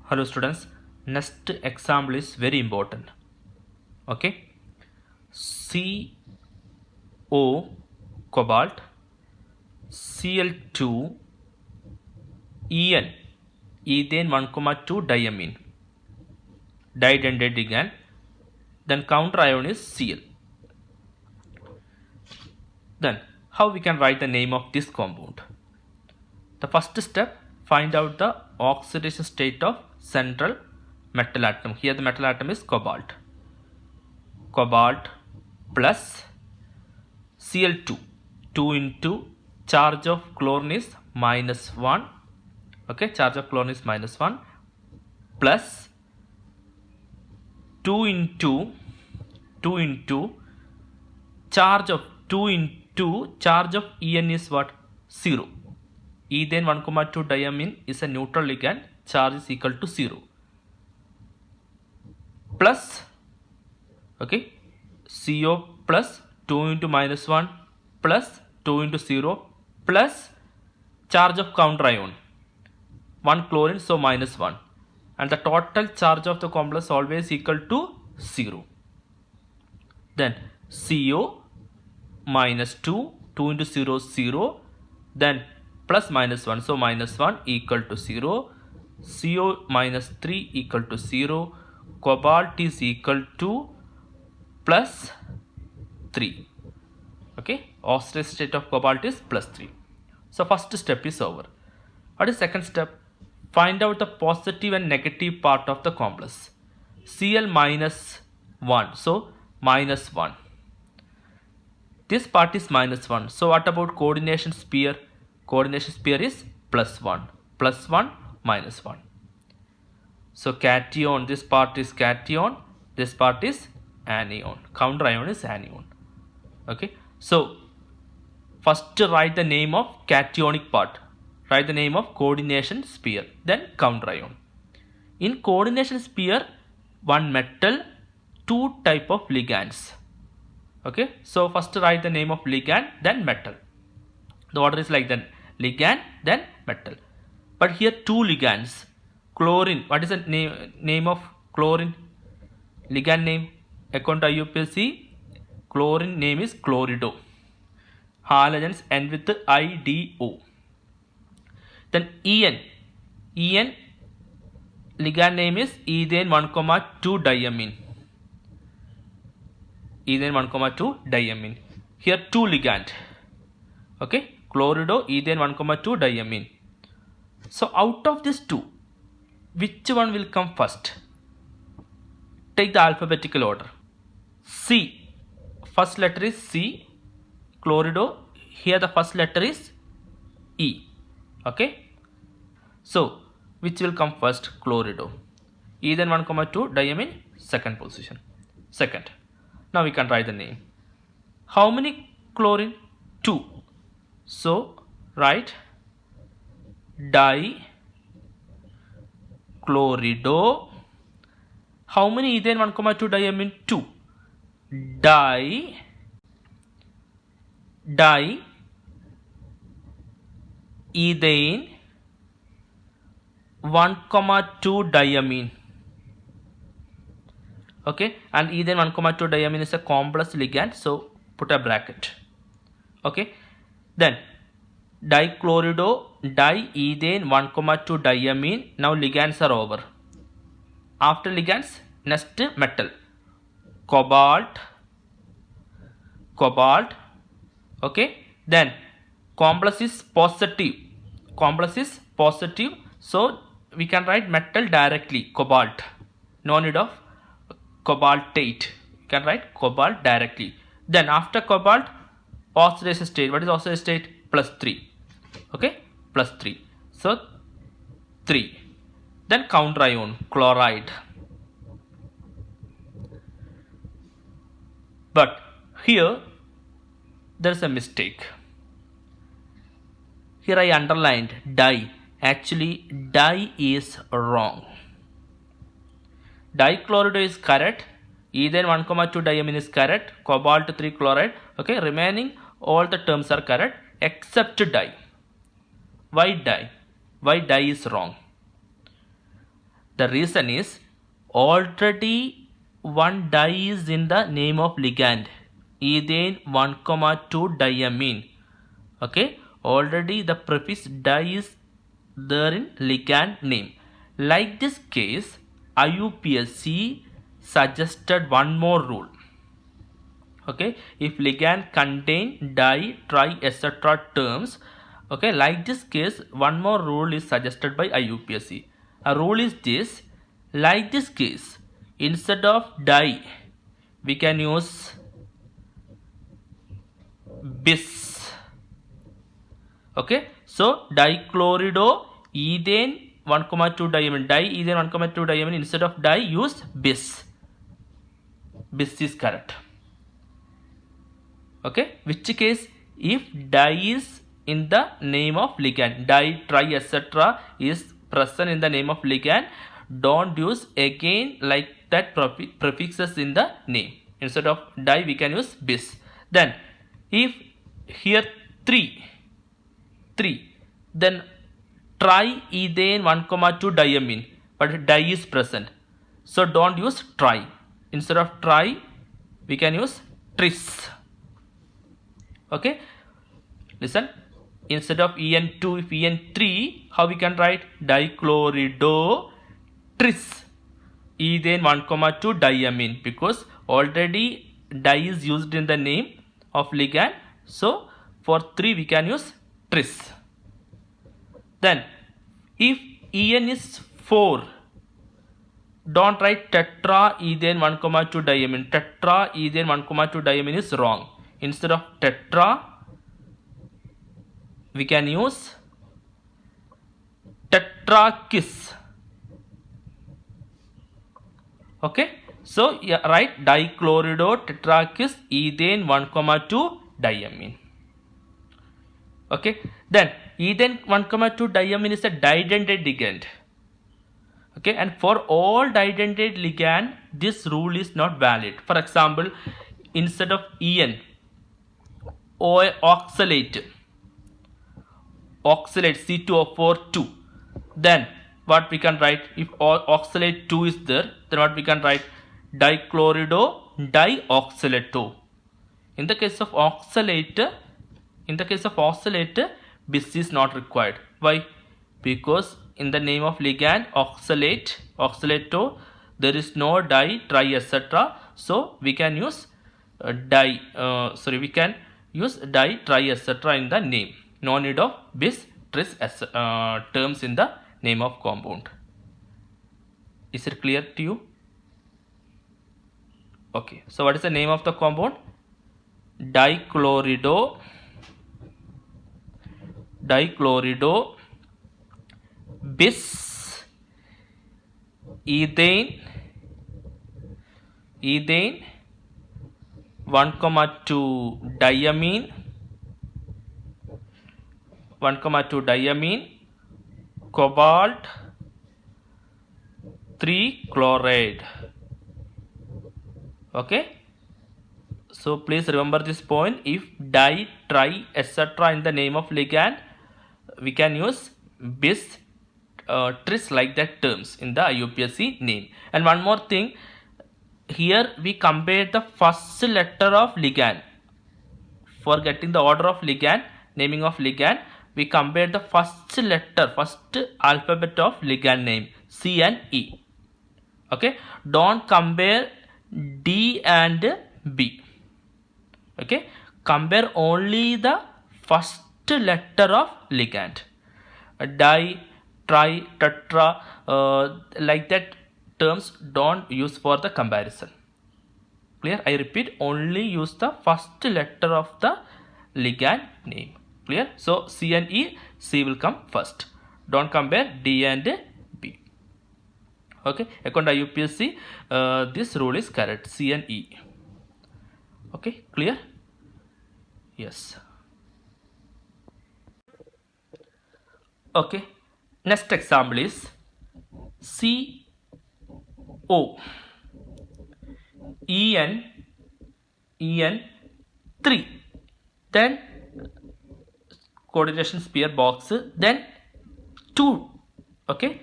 Hello students, next example is very important. Okay, CO cobalt, Cl2 En, ethane 1,2 diamine, didentate ligand, then counter ion is Cl. Then how we can write the name of this compound? The first step, find out the oxidation state of central metal atom. Here the metal atom is cobalt. Cobalt plus Cl2, 2 into charge of chlorine is -1. Okay, charge of chlorine is -1 plus 2 into charge of charge of En is what? 0. Ethane 1,2 diamine is a neutral ligand, charge is equal to 0. Plus, okay, CO plus 2 into -1 plus 2 into 0 plus charge of counter ion 1 chlorine, so -1, and the total charge of the complex always equal to 0. Then CO -2, 2 into 0 0, then plus -1, so -1 equal to 0, CO -3 equal to 0, cobalt is equal to plus 3. Okay, oxidation state of cobalt is plus 3. So first step is over. What is second step? Find out the positive and negative part of the complex. Cl -1, so -1. This part is -1. So what about coordination sphere? Coordination sphere is +1. +1, -1. So cation, this part is cation, this part is anion. Counter ion is anion. Okay. So first write the name of cationic part. Write the name of coordination sphere. Then counter ion. In coordination sphere, one metal, two type of ligands. Okay. So first write the name of ligand, then metal. The order is like that: ligand, then metal. But here two ligands. Chlorine. What is the name of chlorine? Ligand name according to IUPAC. Chlorine name is chlorido. Halogens end with IDO. Then En. En ligand name is ethane 1,2 diamine. Ethane 1,2 diamine. Here two ligand. Okay, chlorido, ethane 1,2 diamine. So out of these two, which one will come first? Take the alphabetical order. C. First letter is C. Chlorido. Here the first letter is E. Okay. So which will come first? Chlorido. Ethane 1,2 diamine, second position. Second. Now we can write the name. How many chlorine? 2. So write dichlorido. How many ethane 1,2 diamine? 2. Ethane 1,2 diamine. Okay, and ethane 1,2 diamine is a complex ligand, so put a bracket. Okay, then dichlorido, diethane 1,2 diamine. Now ligands are over. After ligands, next metal. Cobalt. Okay, then complex is positive. So we can write metal directly, cobalt. No need of cobaltate. You can write cobalt directly. Then after cobalt, oxidation state. What is oxidation state? +3. Okay, +3. So 3. Then counter ion, chloride. But here there is a mistake. Here I underlined di. Actually di is wrong. Dichlorido is correct. Ethane 1,2 diamine is correct. Cobalt 3 chloride. Okay, remaining all the terms are correct except di. Why di? Why di is wrong? The reason is already one di is in the name of ligand, ethane 1,2 diamine. Okay, already the prefix di is there in ligand name. Like this case, IUPAC suggested one more rule. Okay, if ligand contain di, tri, etc. terms, okay, like this case, one more rule is suggested by IUPAC. A rule is this: like this case, instead of di, we can use bis. Okay, so dichlorido ethane 1,2 diamine, diethane 1,2 diamine, instead of di, use bis. Bis is correct. Okay, which case, if di is in the name of ligand, di, tri, etc. is present in the name of ligand, don't use again like that prefixes in the name. Instead of di, we can use bis. Then if here 3, then triethane 1,2 diamine, but di is present, so don't use tri. Instead of tri, we can use tris. Okay, listen, instead of En2, if En3, how we can write? Dichlorido tris ethane 1,2 diamine, because already di is used in the name of ligand, so for 3 we can use tris. Then if En is 4, don't write tetraethane 1,2 diamine. Tetraethane 1,2 diamine is wrong. Instead of tetra, we can use tetrakis. Okay, so yeah, write dichlorido tetrakis ethane 1,2 diamine. Okay, then ethane 1,2 diamine is a didentate ligand. Okay, and for all didentate ligand, this rule is not valid. For example, instead of En, oxalate C2O4 2, then what we can write? If oxalate 2 is there, then what we can write? Dichlorido dioxalato. In the case of oxalate, bis is not required. Why? Because in the name of ligand oxalato, there is no di, tri, etc. So we can use we can use di, tri, etc. in the name. No need of bis, tris terms in the name of compound. Is it clear to you? Okay, so what is the name of the compound? Dichlorido bis ethane 1,2 diamine cobalt 3 chloride. Okay, so please remember this point. If di, tri, etc. in the name of ligand, we can use bis, tris, like that terms in the IUPAC name. And one more thing, here we compare the first letter of ligand. For getting the order of ligand, naming of ligand, we compare the first alphabet of ligand name, C and E. Okay, don't compare D and B. Okay, compare only the first letter of ligand. Di, tri, tetra, like that terms don't use for the comparison. Clear? I repeat, only use the first letter of the ligand name. Clear? So C and E, C will come first. Don't compare D and B. Okay, according to UPSC, this rule is correct, C and E. Okay, clear? Yes. Okay, next example is CO En 3, then coordination sphere box, then 2. Okay,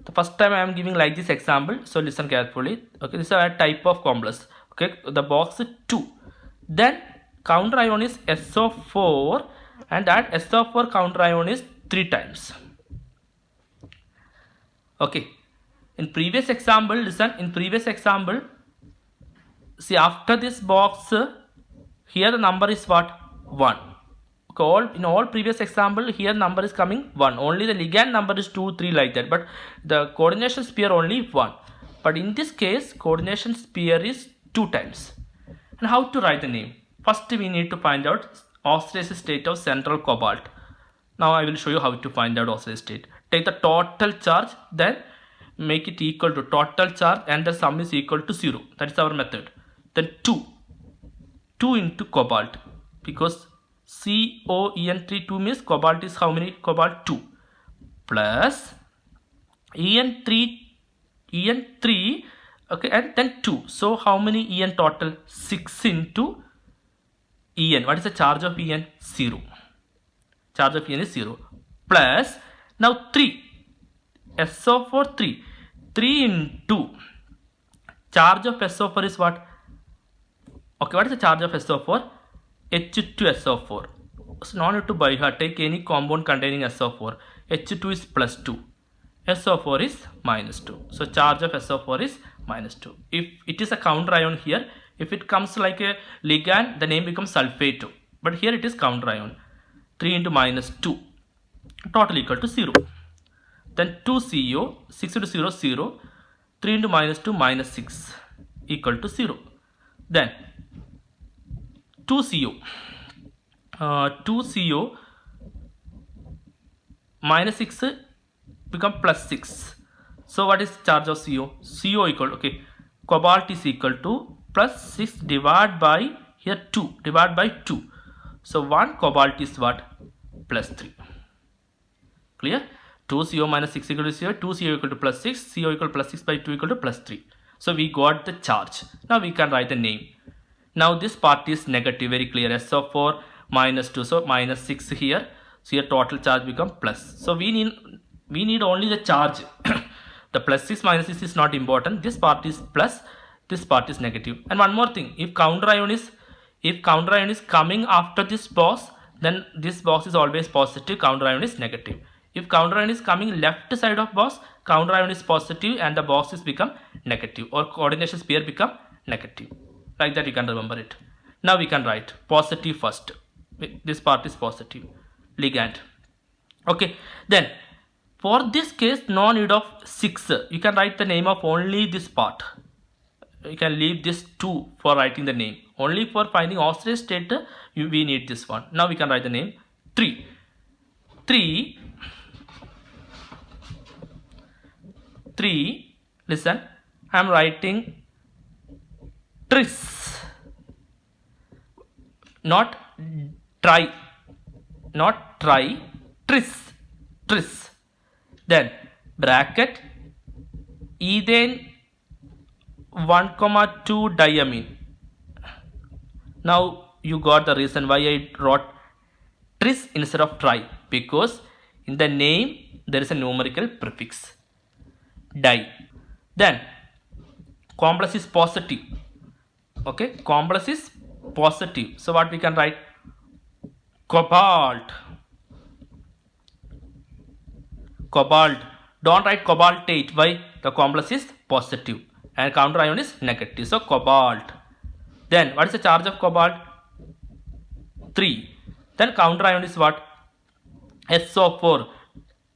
The first time I am giving like this example, so listen carefully. Okay, this is a type of complex. Okay, the box 2. Then counter ion is SO4 and that SO4 counter ion is 3 times. Okay, in previous example, listen, in previous example, see after this box, here the number is what? 1. Okay, in all previous example, here number is coming 1. Only the ligand number is 2, 3 like that. But the coordination sphere only 1. But in this case, coordination sphere is 2 times. And how to write the name? First we need to find out oxidation state of central cobalt. Now I will show you how to find out oxidation state. Take the total charge, then make it equal to total charge and the sum is equal to 0. That is our method. Then 2 into cobalt, because COEN3 2 means cobalt is how many? Cobalt 2 plus EN3 okay, and then 2. So how many EN total? 6 into EN. What is the charge of EN? 0. Charge of EN is 0 plus now 3 SO4 3 into charge of SO4 is what? Okay, what is the charge of SO4? H2SO4. So no need to by heart, take any compound containing SO4. H2 is plus 2. SO4 is minus 2. So charge of SO4 is minus 2. If it is a counter ion here, if it comes like a ligand, the name becomes sulfate 2. But here it is counter ion. 3 into minus 2. Total equal to 0. Then 2CO, 6 into 0, 0. 3 into minus 2, minus 6 equal to 0. Then 2CO. 2CO minus 6 become plus 6. So what is charge of CO? CO equal, okay, cobalt is equal to plus 6 divided by here 2 divided by 2. So 1 cobalt is what? Plus 3. Clear? 2CO minus 6 equal to 0, 2CO equal to plus 6, CO equal to plus 6 by 2 equal to plus 3. So we got the charge. Now we can write the name. Now this part is negative, very clear. SO4 minus 2, so minus 6 here. So here total charge become plus. So we need only the charge. The plus 6 minus 6 is not important. This part is plus, this part is negative. And one more thing, if counter ion is coming after this box, then this box is always positive, counter ion is negative. If counter ion is coming left side of box, counter ion is positive and the box is become negative, or coordination sphere become negative. Like that you can remember it. Now we can write positive first. This part is positive. Ligand. Okay. Then for this case, no need of 6. You can write the name of only this part. You can leave this 2 for writing the name. Only for finding oxidation state, we need this one. Now we can write the name 3. 3. Listen, I am writing tris, not try, tris. Then bracket ethane 1,2 diamine. Now you got the reason why I wrote tris instead of try, because in the name there is a numerical prefix di. Then complex is positive. Okay, complex is positive. So what we can write? Cobalt. Don't write cobaltate. Why? The complex is positive and counter ion is negative. So cobalt. Then what is the charge of cobalt? 3. Then counter ion is what? SO4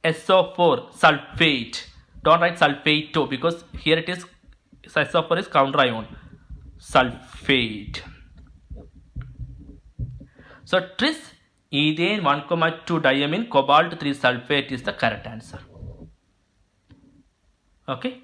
sulfate. Don't write sulfate 2, because here it is SO4 is counter ion. Sulfate. So tris ethane 1,2 diamine cobalt 3 sulfate is the correct answer. Okay.